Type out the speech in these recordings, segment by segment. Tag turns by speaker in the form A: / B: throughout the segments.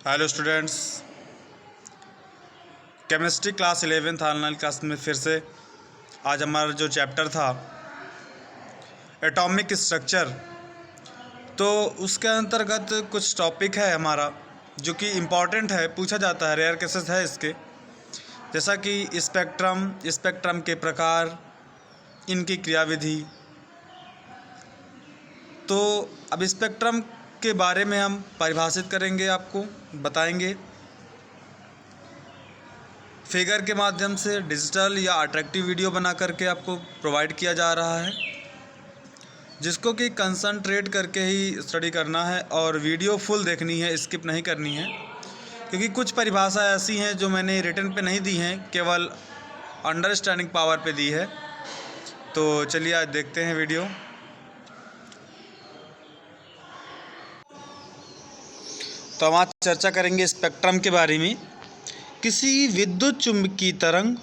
A: Hello students, chemistry class 11th online class में फिर से आज हमारा जो चैप्टर था एटॉमिक स्ट्रक्चर, तो उसके अंतर्गत कुछ टॉपिक है हमारा जो कि इम्पॉर्टेंट है, पूछा जाता है, रेयर केसेस है इसके, जैसा कि स्पेक्ट्रम के प्रकार, इनकी क्रियाविधि। तो अब स्पेक्ट्रम के बारे में हम परिभाषित करेंगे, आपको बताएंगे फिगर के माध्यम से, डिजिटल या अट्रैक्टिव वीडियो बना करके आपको प्रोवाइड किया जा रहा है, जिसको कि कंसंट्रेट करके ही स्टडी करना है और वीडियो फुल देखनी है, स्किप नहीं करनी है, क्योंकि कुछ परिभाषा ऐसी हैं जो मैंने रिटन पे नहीं दी हैं, केवल अंडरस्टैंडिंग पावर पे दी है। तो चलिए आज देखते हैं वीडियो। तो हम आज चर्चा करेंगे स्पेक्ट्रम के बारे में। किसी विद्युत चुम्बकीय तरंग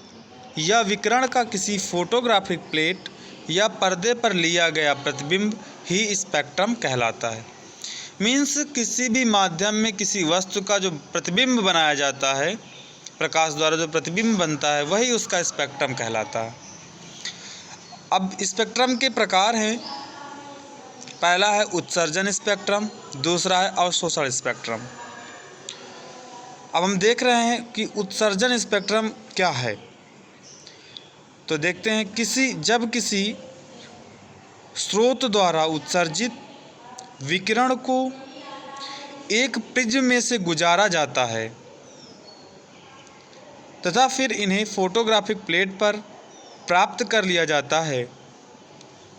A: या विकिरण का किसी फोटोग्राफिक प्लेट या पर्दे पर लिया गया प्रतिबिंब ही स्पेक्ट्रम कहलाता है। मीन्स किसी भी माध्यम में किसी वस्तु का जो प्रतिबिंब बनाया जाता है, प्रकाश द्वारा जो प्रतिबिंब बनता है, वही उसका स्पेक्ट्रम कहलाता है। अब स्पेक्ट्रम के प्रकार हैं, पहला है उत्सर्जन स्पेक्ट्रम, दूसरा है अवशोषण स्पेक्ट्रम। अब हम देख रहे हैं कि उत्सर्जन स्पेक्ट्रम क्या है, तो देखते हैं जब किसी स्रोत द्वारा उत्सर्जित विकिरण को एक प्रिज्म में से गुजारा जाता है तथा फिर इन्हें फोटोग्राफिक प्लेट पर प्राप्त कर लिया जाता है,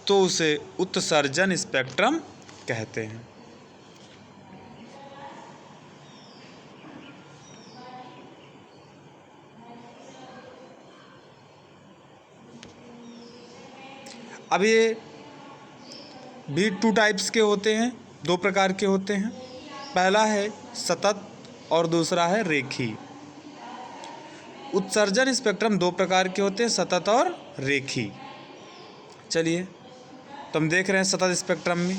A: तो उसे उत्सर्जन स्पेक्ट्रम कहते हैं। अब ये भी टू टाइप्स के होते हैं, दो प्रकार के होते हैं। पहला है सतत और दूसरा है रेखीय। उत्सर्जन स्पेक्ट्रम दो प्रकार के होते हैं, सतत और रेखीय। चलिए, तो हम देख रहे हैं सतत स्पेक्ट्रम में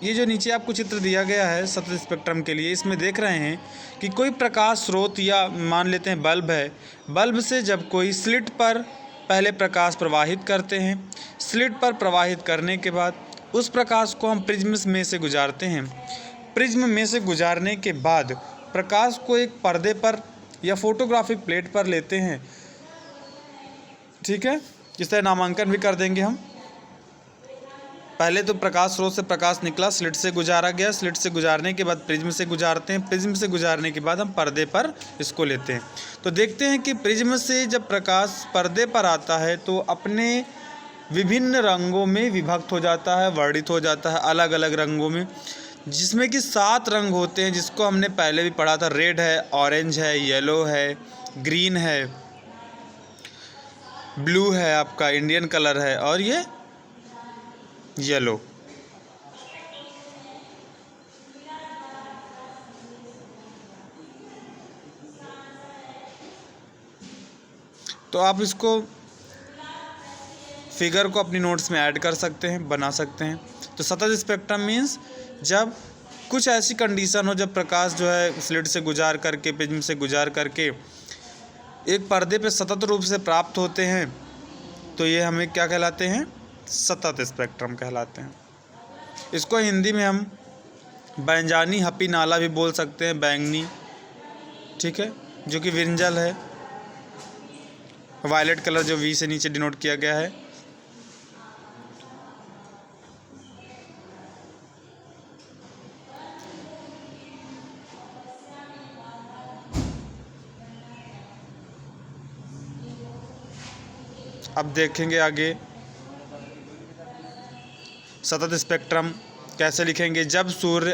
A: ये जो नीचे आपको चित्र दिया गया है सतत स्पेक्ट्रम के लिए, इसमें देख रहे हैं कि कोई प्रकाश स्रोत या मान लेते हैं बल्ब है, बल्ब से जब कोई स्लिट पर पहले प्रकाश प्रवाहित करते हैं, स्लिट पर प्रवाहित करने के बाद उस प्रकाश को हम प्रिज्म में से गुजारते हैं। प्रिज्म में से गुजारने के बाद प्रकाश को एक पर्दे पर या फोटोग्राफिक प्लेट पर लेते हैं, ठीक है। इस तरह नामांकन भी कर देंगे हम। पहले तो प्रकाश स्रोत से प्रकाश निकला, स्लिट से गुजारा गया, स्लिट से गुजारने के बाद प्रिज्म से गुजारते हैं, प्रिज्म से गुजारने के बाद हम पर्दे पर इसको लेते हैं। तो देखते हैं कि प्रिज्म से जब प्रकाश पर्दे पर आता है तो अपने विभिन्न रंगों में विभक्त हो जाता है, वर्णित हो जाता है अलग अलग रंगों में, जिसमें कि 7 रंग होते हैं, जिसको हमने पहले भी पढ़ा था। रेड है, ऑरेंज है, येलो है, ग्रीन है, ब्लू है, आपका इंडियन कलर है, और ये येलो। तो आप इसको फिगर को अपनी नोट्स में ऐड कर सकते हैं, बना सकते हैं। तो सतत स्पेक्ट्रम मीन्स जब कुछ ऐसी कंडीशन हो जब प्रकाश जो है स्लिट से गुजार करके, प्रिज्म से गुजार करके एक पर्दे पे सतत रूप से प्राप्त होते हैं, तो ये हमें क्या कहलाते हैं? सतत स्पेक्ट्रम कहलाते हैं। इसको हिंदी में हम बैंजानी हपी नाला भी बोल सकते हैं, बैंगनी, ठीक है, जो कि विरंजल है, वायलेट कलर जो वी से नीचे डिनोट किया गया है। अब देखेंगे आगे सतत स्पेक्ट्रम कैसे लिखेंगे। जब सूर्य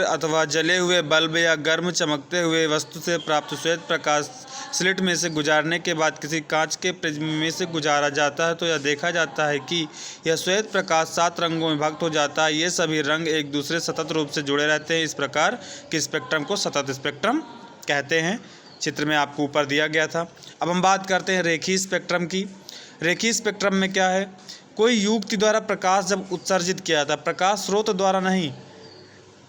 A: अथवा जले हुए बल्ब या गर्म चमकते हुए वस्तु से प्राप्त श्वेत प्रकाश स्लिट में से गुजारने के बाद किसी कांच के प्रिज्म में से गुजारा जाता है, तो यह देखा जाता है कि यह श्वेत प्रकाश 7 रंगों में विभक्त हो जाता है। ये सभी रंग एक दूसरे सतत रूप से जुड़े रहते हैं। इस प्रकार के स्पेक्ट्रम को सतत स्पेक्ट्रम कहते हैं। चित्र में आपको ऊपर दिया गया था। अब हम बात करते हैं रेखीय स्पेक्ट्रम की। रेखीय स्पेक्ट्रम में क्या है, कोई युक्ति द्वारा प्रकाश जब उत्सर्जित किया जाता है, प्रकाश स्रोत द्वारा नहीं,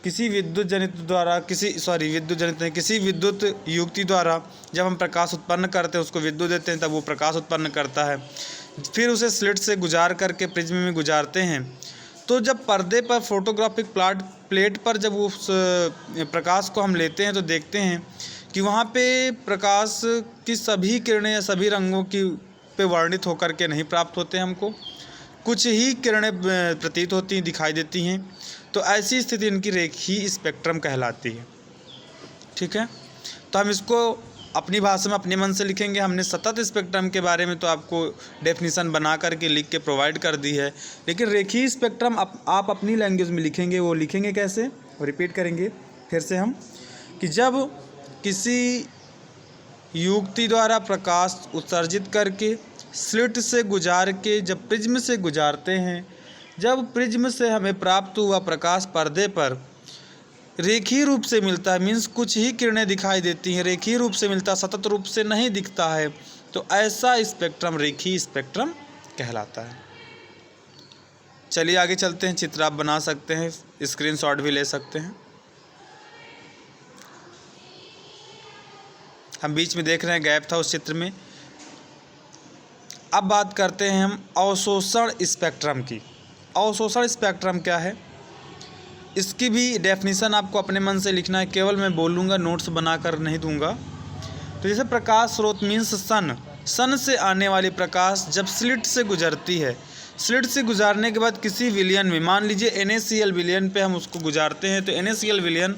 A: किसी विद्युत जनित द्वारा, किसी विद्युत युक्ति द्वारा जब हम प्रकाश उत्पन्न करते हैं, उसको विद्युत देते हैं, तब वो प्रकाश उत्पन्न करता है। फिर उसे स्लिट से गुजार करके प्रिज्म में गुजारते हैं। तो जब पर्दे पर फोटोग्राफिक प्लेट पर जब उस प्रकाश को हम लेते हैं तो देखते हैं कि वहाँ पे प्रकाश की सभी किरणें या सभी रंगों की पे वर्णित होकर के नहीं प्राप्त होते हैं, हमको कुछ ही किरणें प्रतीत होती हैं, दिखाई देती हैं। तो ऐसी स्थिति इनकी रेखीय स्पेक्ट्रम कहलाती है। ठीक है, तो हम इसको अपनी भाषा में अपने मन से लिखेंगे। हमने सतत स्पेक्ट्रम के बारे में तो आपको डेफिनेशन बना करके लिख के प्रोवाइड कर दी है, लेकिन रेखीय स्पेक्ट्रम आप अपनी लैंग्वेज में लिखेंगे। वो लिखेंगे कैसे, रिपीट करेंगे फिर से हम, कि जब किसी युक्ति द्वारा प्रकाश उत्सर्जित करके स्लिट से गुजार के जब प्रिज्म से गुजारते हैं, जब प्रिज्म से हमें प्राप्त हुआ प्रकाश पर्दे पर रेखीय रूप से मिलता है, मीन्स कुछ ही किरणें दिखाई देती हैं, रेखीय रूप से मिलता, सतत रूप से नहीं दिखता है, तो ऐसा स्पेक्ट्रम रेखीय स्पेक्ट्रम कहलाता है। चलिए आगे चलते हैं। चित्र आप बना सकते हैं, स्क्रीनशॉट भी ले सकते हैं। हम बीच में देख रहे हैं गैप था उस चित्र में। अब बात करते हैं हम अवशोषण स्पेक्ट्रम की। अवशोषण स्पेक्ट्रम क्या है, इसकी भी डेफिनेशन आपको अपने मन से लिखना है, केवल मैं बोलूँगा, नोट्स बनाकर नहीं दूंगा। तो जैसे प्रकाश स्रोत मीन्स सन से आने वाली प्रकाश जब स्लिट से गुजरती है, स्लिट से गुजारने के बाद किसी विलयन में, मान लीजिए NaCl विलयन पे हम उसको गुजारते हैं, तो NaCl विलयन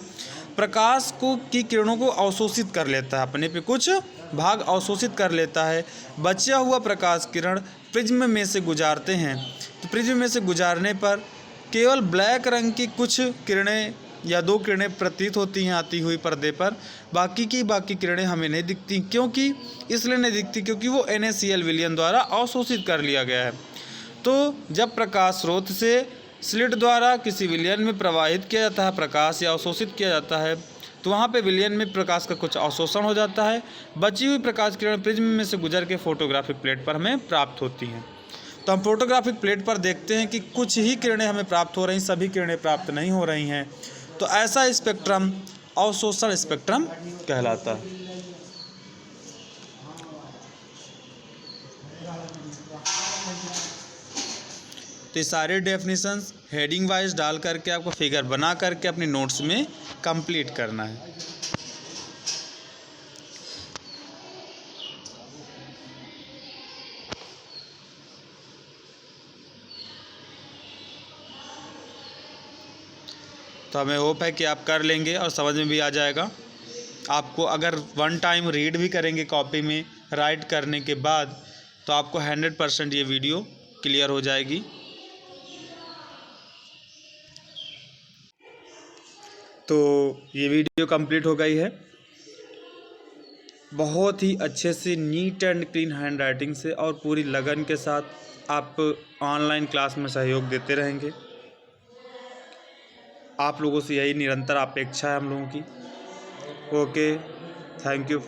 A: प्रकाश की किरणों को अवशोषित कर लेता है, अपने पे कुछ भाग अवशोषित कर लेता है। बचा हुआ प्रकाश किरण प्रिज्म में से गुजारते हैं, तो प्रिज्म में से गुजारने पर केवल ब्लैक रंग की कुछ किरणें या 2 किरणें प्रतीत होती हैं आती हुई पर्दे पर, बाकी किरणें हमें नहीं दिखती। क्योंकि इसलिए नहीं दिखती क्योंकि वो NaCl विलयन द्वारा अवशोषित कर लिया गया है। तो जब प्रकाश स्रोत से स्लिट द्वारा किसी विलयन में प्रवाहित किया जाता है प्रकाश या अवशोषित किया जाता है, तो वहाँ पे विलयन में प्रकाश का कुछ अवशोषण हो जाता है, बची हुई प्रकाश किरण प्रिज्म में से गुजर के फोटोग्राफिक प्लेट पर हमें प्राप्त होती हैं। तो हम फोटोग्राफिक प्लेट पर देखते हैं कि कुछ ही किरणें हमें प्राप्त हो रही, सभी किरणें प्राप्त नहीं हो रही हैं। तो ऐसा स्पेक्ट्रम अवशोषण स्पेक्ट्रम कहलाता है। तो ये सारे डेफिनेशंस हेडिंग वाइज डाल करके आपको फिगर बना करके अपने नोट्स में कंप्लीट करना है। तो हमें होप है कि आप कर लेंगे और समझ में भी आ जाएगा आपको। अगर 1 टाइम रीड भी करेंगे कॉपी में राइट करने के बाद, तो आपको 100% ये वीडियो क्लियर हो जाएगी। तो ये वीडियो कंप्लीट हो गई है। बहुत ही अच्छे से neat and clean hand writing से और पूरी लगन के साथ आप ऑनलाइन क्लास में सहयोग देते रहेंगे। आप लोगों से यही निरंतर अपेक्षा है हम लोगों की। Okay, thank you.